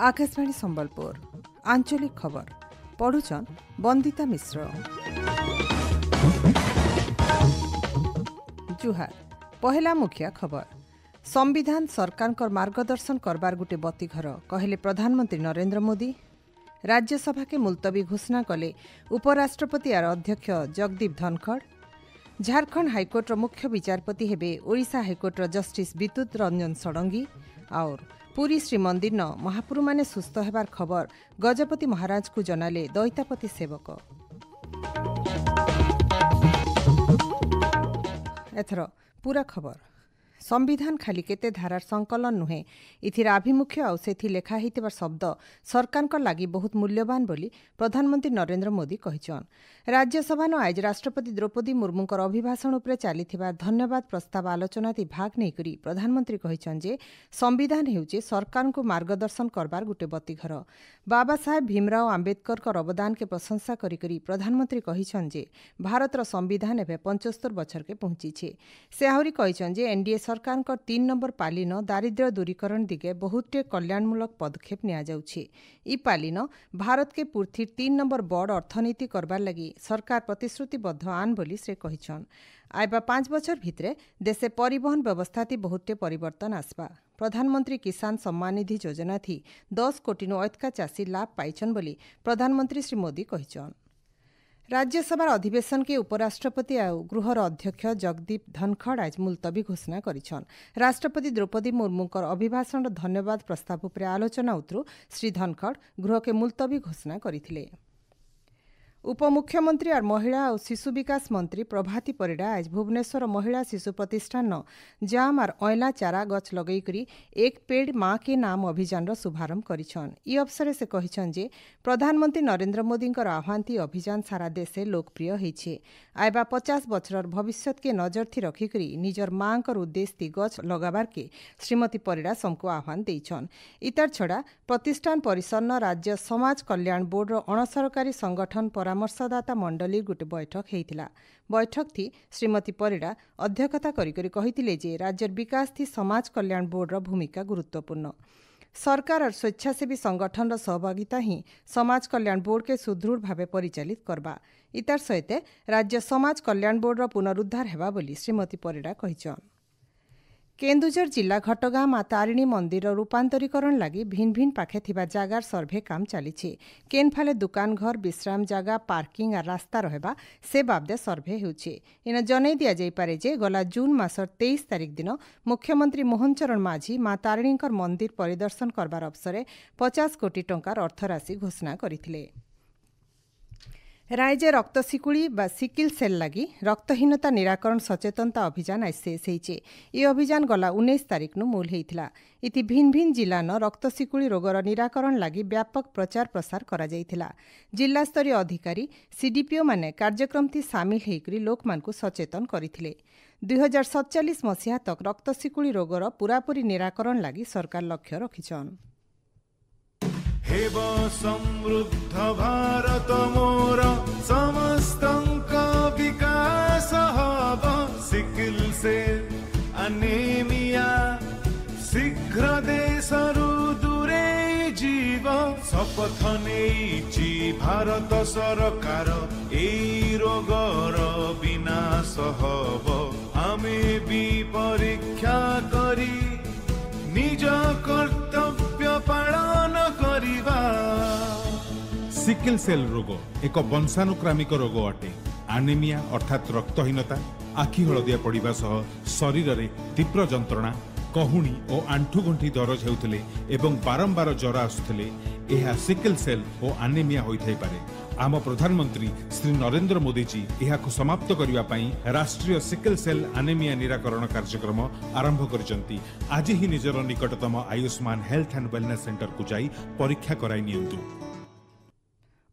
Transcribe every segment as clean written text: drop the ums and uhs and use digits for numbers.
आकाशवाणी संबलपुर आंचलिक खबर पढ़ुचन बंदिता मिश्र। जुहार पहला मुखिया खबर। संविधान सरकार मार्गदर्शन करबार गुटे बतीघर कहले प्रधानमंत्री नरेंद्र मोदी। राज्यसभा के मुलतवी घोषणा कले उपराष्ट्रपति आर अध्यक्ष जगदीप धनखड़। झारखंड हाईकोर्टर मुख्य विचारपति हेबे ओडिशा हाईकोर्टर जस्टिस विद्युत रंजन षडंगी। और पुरी श्रीमंदिर महापुरु माने सुस्थ हेबार खबर गजपति महाराज को जनाले दैतापति सेवक। एथर पूरा खबर। संविधान खाली केते धारार संकलन नुहे, इथिर आभिमुख्य आउ सेथि लेखा हेतिबार शब्द सरकार लागि बहुत मूल्यवान बोली प्रधानमंत्री नरेंद्र मोदी कहिछन। राज्यसभा आज राष्ट्रपति द्रौपदी मुर्मूंकर अभिभाषण उपरे चलीथिबा धन्यवाद प्रस्ताव आलोचनाति भाग नै करी प्रधानमंत्री कहिछन जे संविधान हेउचे सरकार को मार्गदर्शन करबार गुटे बतीघर। बाबा साहेब भीमराव आंबेडकर कर अवदान के प्रशंसा करी करी प्रधानमंत्री कहिछन जे भारतर संविधान एबे 75 बछर के पहुंची छे। से आहुरी कहिछन जे एनडीए सरकार 3 नंबर पालिन दारिद्र्य दूरीकरण दिगे बहुते कल्याणमूलक पदक्षेप निया जाउछे। ई पालिन भारत के पूर्ति 3 नंबर बड़ अर्थनीति करबार लगी सरकार प्रतिश्रुतिबद्ध आन बोली से कहिछन। आइबा 5 बछर भितरे देशे परिवहन व्यवस्था थी बहुते परिवर्तन आसबा। प्रधानमंत्री किसान सम्मान निधि योजना थी 10 कोटी अधिका चाषी लाभ पाइछन बोली प्रधानमंत्री श्री मोदी कहिछन। राज्यसभा अधिवेशन के उपराष्ट्रपति और गृहर अध्यक्ष जगदीप धनखड़ आज मुलतवी घोषणा करिछन। राष्ट्रपति द्रौपदी मुर्मूंकर अभिभाषण धन्यवाद प्रस्ताव उपरे आलोचना उतरु श्री धनखड़ गृह के मुलतवी घोषणा करथिले। उपमुख्यमंत्री और महिला और शिशु विकास मंत्री प्रभाती परिडा आज भुवनेश्वर महिला शिशु प्रतिष्ठान जाम और अयला चारा गछ लगैकरी एक पेड़ माँ के नाम अभियान शुभारंभ करिछन। ई अवसर से कहिछन जे प्रधानमंत्री नरेंद्र मोदी आह्वान अभियान सारा देशे लोकप्रिय होइछे। आइबा 50 बछर भविष्य के नजर थी रखिकरी निजर माँ उद्देश्य गछ लगाबार के श्रीमती परिडा सबको आह्वान देइछन। इतार छड़ा प्रतिष्ठान परिसर राज्य समाज कल्याण बोर्ड अणसरकारी संगठन परामर्शदाता मंडली गोटे बैठक होइतिला। बैठक थी श्रीमती परिडा अध्यक्षता करी कहिथिले जे राज्यर विकास थी समाज कल्याण बोर्ड भूमिका गुरुत्वपूर्ण। सरकार और स्वेच्छासेवी संगठन सहभागिता ही समाज कल्याण बोर्ड के सुदृढ़ भावे परिचालित करबा। इतार सहित राज्य समाज कल्याण बोर्ड पुनरुद्धार हेबा बोली श्रीमती परिडा कहिछन। केन्दुझर जिला घटगाँ माँ तारिणी मंदिर रूपांतरीकरण लगी भिन्न भिन्न पाखे थिबा जागार सर्भे काम चलीछे। केनफाले दुकान घर विश्राम जगह पार्किंग और रास्ता रहबा से बाबदे सर्भे होउछे। इन जनै दिया जाई पारे जे गला जून मासर 23 तारिख दिन मुख्यमंत्री मोहन चरण माझी माँ तारिणीकर मंदिर परिदर्शन करबार अवसरे 50 कोटी टंकार अर्थराशि घोषणा करथिले। रायजे रक्त सिकुड़ी बा सिकिल सेल लगी रक्तहीनता निराकरण सचेतनता अभियान आज शेष होइछे। ये अभियान गला 19 तारिख नु मूल होइथिला। इति भिन्न भिन्न जिला न रक्त सिकुड़ी रोगर निराकरण लगी व्यापक प्रचार प्रसार करा जाइथिला। जिला स्तरीय अधिकारी सीडीपीओ माने कार्यक्रम थी सामिल हेकरी लोक मानकु सचेतन करिथिले। 2047 मसीहा तक रक्त सिकुड़ी रोगर पूरापूरी निराकरण लगी सरकार लक्ष्य रखिछन। हेब समृद्ध भारत मोर समस्तंक विकास हब। सिकिल सेल अनेमिया शीघ्र देशरु दूरे जीव शपथ नेइछि भारत सरकार एई रोगर विनाश हब। आमे भी परीक्षा करी निज कर्तव्य पालन करिबा। सिकिल सेल रोग एक वंशानुक्रमिक रोग अटे। आनेमिया अर्थात रक्तहीनता, आखि हलदिया पड़िबा सह शरीर रे तीव्र जंत्रणा, कहूणी और आंठुगंठी दरज हेउथिले एवं बारंबार ज्वर आसुथिले एहा सिकिल सेल और आनेमिया होइथाइ पारे। आम प्रधानमंत्री श्री नरेंद्र मोदी जी एहाकु समाप्त करिवा पई राष्ट्रीय सिकिल सेल आनेमिया निराकरण कार्यक्रम आरंभ करिसंती। आज ही निजर निकटतम Ayushman health and wellness centre को जाई परीक्षा कराई नियंतु।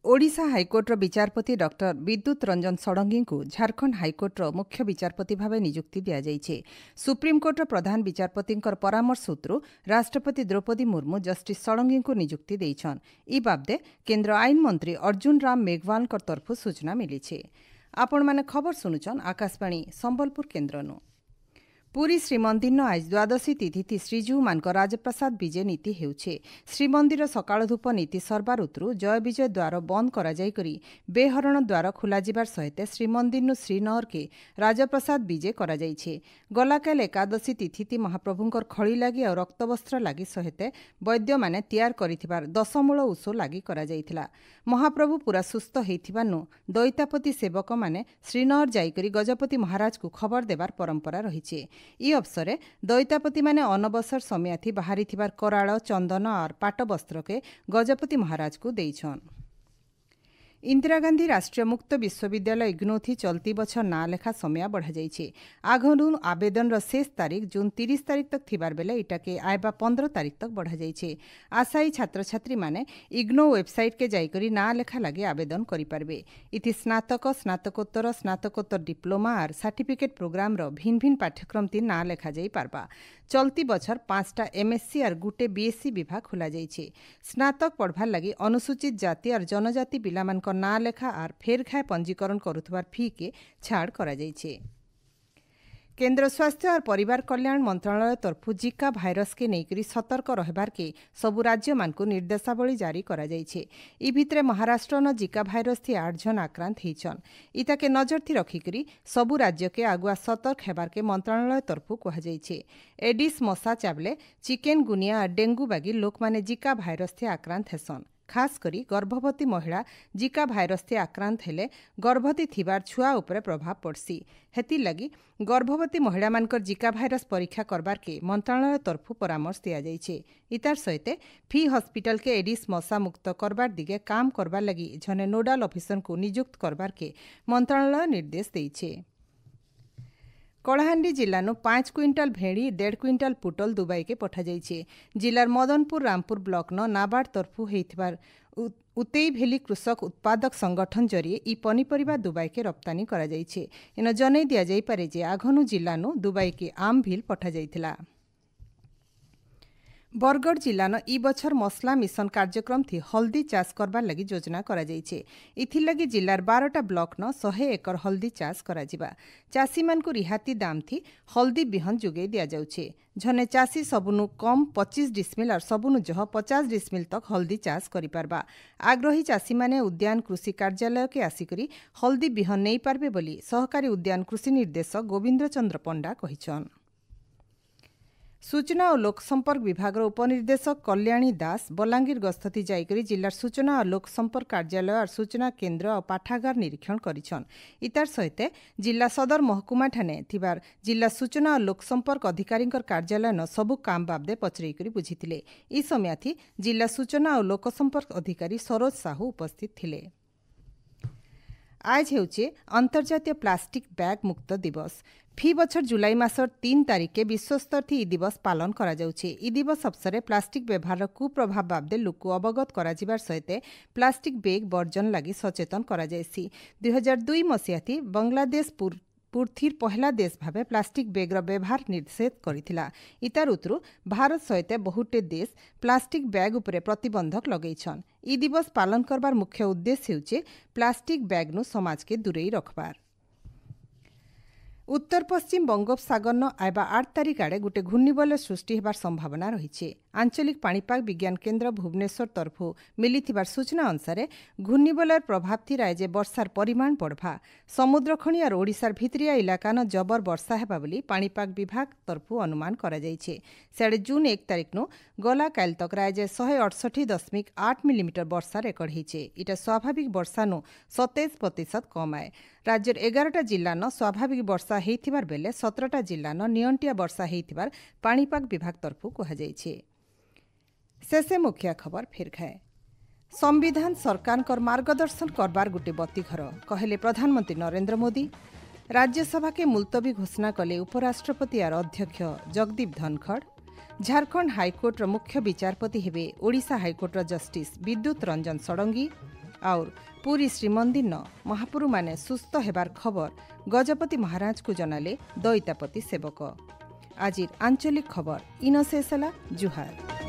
ओडिशा हाईकोर्टर विचारपति डॉक्टर विद्युत रंजन षडंगी को झारखंड हाईकोर्टर मुख्य विचारपति भाव नियुक्ति दिया जाइछे। सुप्रीमकोर्टर प्रधान विचारपति परामर्श सूत्र राष्ट्रपति द्रौपदी मुर्मू जस्टिस षडंगी को नियुक्ति देइछन। ई बाबदे केन्द्र आईन मंत्री अर्जुन राम मेघवाल तरफु सूचना मिली। आपण माने खबर सुनुचन आकाशवाणी संबलपुर केन्द्रनु। पुरी श्रीमंदिर आज द्वादशी तिथि श्रीजू मान राजप्रसाद विजय नीति हेउछे। श्रीमंदिर सकाळ धूप नीति सरबा ऋतु जय विजय द्वार बंद कराई बेहरण द्वार खोलाଯିबार सहित श्रीमंदिर श्रीनगर के राजप्रसाद विजय कराइछे। गलाकाल एकादशी तिथि महाप्रभुंकर खड़ी लगी और रक्तवस्त्र लगी सहित वैद्य माने तैयार करिथिबार 10 मूल उष लगी कराइथिला। महाप्रभु पूरा सुस्थ हेइथिबानु दैतापति सेवक माने श्रीनगर जाइकरी गजपति महाराज को खबर देवार परंपरा रहिछे। ई अवसर दैतापति माने अनबसर समियाथी बाहरी थिबार कराळ चंदन और पाट वस्त्र के गजपति महाराज को देइछन। इंदिरा गांधी राष्ट्रीय मुक्त विश्वविद्यालय इग्नोथी चलती बछर ना लेखा समय बढ़ा जाइछे। आगनु आवेदन शेष तारीख जून 30 तारीख तक थिबार बेले इटाके आयबा 15 तारीख तक बढ़ा जाइछे। आशायी छात्र छात्री माने इग्नो वेबसाइट के जाइकरी ना लेखा लगे आवेदन करि पारबे। इति स्नातक स्नातकोत्तर डिप्लोमा और सर्टिफिकेट प्रोग्राम रो भिन्न भिन्न पाठ्यक्रम ती ना लेखा जाई पारबा। चलती बछर 5टा एमएससी और गुटे बीएससी विभाग खोला जाइछे। स्नातक पढ़वार लगी अनुसूचित जाति और जनजाति पिलामान ना लेखा और फेर खाए पंजीकरण करुथबार फी के छाड़ करा जाइछे। केंद्र स्वास्थ्य और परिवार कल्याण मंत्रालय तरफु जिका भाइरस के नेकरी सतर्क रहबार के सबु राज्य मान को निर्देशावली जारी करा जाइछे। ई भितरे महाराष्ट्र न जिका भाइरस थी 8 जन आक्रांत हेइछन। इता के नजर थी रखिकरी सबु राज्य के आगुआ सतर्क हेबार के मंत्रालय तरफु कहा जाइछे। एडिस मशा चाबले चिकेन गुनिया और डेंगू बागी लोक माने जिका भाइरस थी आक्रांत हेसन। खास करी गर्भवती महिला जिका भाइरस थी आक्रांत हेले गर्भवती थिबार छुआ उपरे प्रभाव पड़सी। हेति लगी गर्भवती महिला मानकर जिका भाइरस परीक्षा करबार के मंत्रालय तरफु परामर्श दिया जाइछे। इतार सहित फी हॉस्पिटल के एडिस मशा मुक्त करबार दिगे काम करबार लगी जने नोडाल ऑफिसर को नियुक्त करबार के मंत्रालय निर्देश देइछे। कलाहांडी जिल्लानु 5 क्विंटाल भेड़ी 1.5 क्विंटाल पुटल दुबई के पठा जाइछे। जिलार मदनपुर रामपुर ब्लॉक न नाबार्ड तरफु हेइथिबार उतेई भेली कृषक उत्पादक संगठन जरिए ई पनीपरिबा दुबई के रप्तानी करा जाइछे। इन जनै दिया जाई पारे जे आघनु जिल्लानु दुबई के आम भील पठा जाइथिला। बरगढ़ जिल्लान ई बछर मसला मिशन कार्यक्रम थी हल्दी चाष करबार लगी योजना करा जाइछे। इथिर लगी जिल्लार 12टा ब्लॉक न 100 एकर हल्दी चाष करा जिबा। चासी मान को रिहाती दाम थी हल्दी बिहन जुगे दिया जाउछे। झने चासी सबुनु कम 25 डिसमिल और सबुनु जह 50 डिसमिल तक हल्दी चाष करि पारबा। आग्रही चासी माने उद्यान कृषि कार्यालय के आसिकरी हल्दी बिहन नै पारबे बोली सहकारी उद्यान कृषि निर्देशक गोविंद्र चंद्र पंडा कहिछन। सूचना और लोकसंपर्क विभाग उपनिर्देशक कल्याणी दास बलांगीर गस्तथी जाइकरी जिल्लार सूचना और लोकसंपर्क कार्यालय और सूचना केन्द्र और पाठागार निरीक्षण करिछन। इतार सहित जिला सदर महकुमा ठाने थिबार जिला सूचना और लोकसंपर्क अधिकारींकर कार्यालय न सबु काम बाबदे पचरेइकरी बुझिथिले। ई समयाथी जिला सूचना और लोकसंपर्क अधिकारी सरोज साहू उपस्थित थिले। आज हेउचे अंतर्जातीय प्लास्टिक बैग मुक्त दिवस। फी बछर जुलाई मासर 3 तारिख के विश्वस्तर थी ई दिवस पालन करा जाउछे। ई दिवस अवसर प्लास्टिक व्यवहार कुप्रभाव बाबदे लोक अवगत करा जिबार सहित प्लास्टिक बैग वर्जन लगी सचेतन करा जायसी। 2002 मसीहा थी बांग्लादेश पूर्थिर पहला देश भावे प्लास्टिक बैग व्यवहार निषेध करिथिला। इतार उतरु भारत सहित बहुटे देश प्लास्टिक बैग उपरे प्रतिबंधक लगेइछन। ई दिवस पालन करबार मुख्य उद्देश्य हेउचे प्लास्टिक बैग नु समाज के दूरेई रखबार। उत्तर पश्चिम बंगोपसागर न आयबा 8 तारिख आड़े गोटे घूर्णिबलय सृष्टि हेबार संभावना रहिछे। आंचलिक पाणीपाग विज्ञान केन्द्र भुवनेश्वर तरफु मिलिथिबार सूचना अनुसार घूर्णिबलयर प्रभाव थी रायजे वर्षार परिमाण बढ़वा। समुद्र खणी और ओडिशार भितरिया इलाका न जबर वर्षा हेबा बोली पाणीपाग विभाग तरफु अनुमान करा जाइछे। सेडे जून 1 तारिख नु गला काल तक रायजे 168.8 मिलीमीटर वर्षा रेकर्ड हेइछे। इटा स्वाभाविक वर्षा नु 27% कम आए। राज्यर 11टा जिल्ला न स्वाभाविक वर्षा हेइथिबार बेले 17टा जिल्ला न नियंटिया वर्षा हेइथिबार पाणीपाग विभाग तरफु कहा जाइछे। शेषे मुख्य खबर फेर खाए। संविधान सरकार मार्गदर्शन करबार गोटे बतीघर कहले प्रधानमंत्री नरेंद्र मोदी। राज्यसभा के मुलतवी घोषणा कले उपराष्ट्रपति और अध्यक्ष जगदीप धनखड़। झारखंड हाईकोर्टर मुख्य विचारपति हेबे ओडिशा हाईकोर्टर जस्टिस विद्युत रंजन षडंगी। और पुरी श्रीमंदिर न महापुरु माने सुस्थ हेबार खबर गजपति महाराज को जनाले दैतापति सेवक। आज आंचलिक खबर इन शेष जुहार।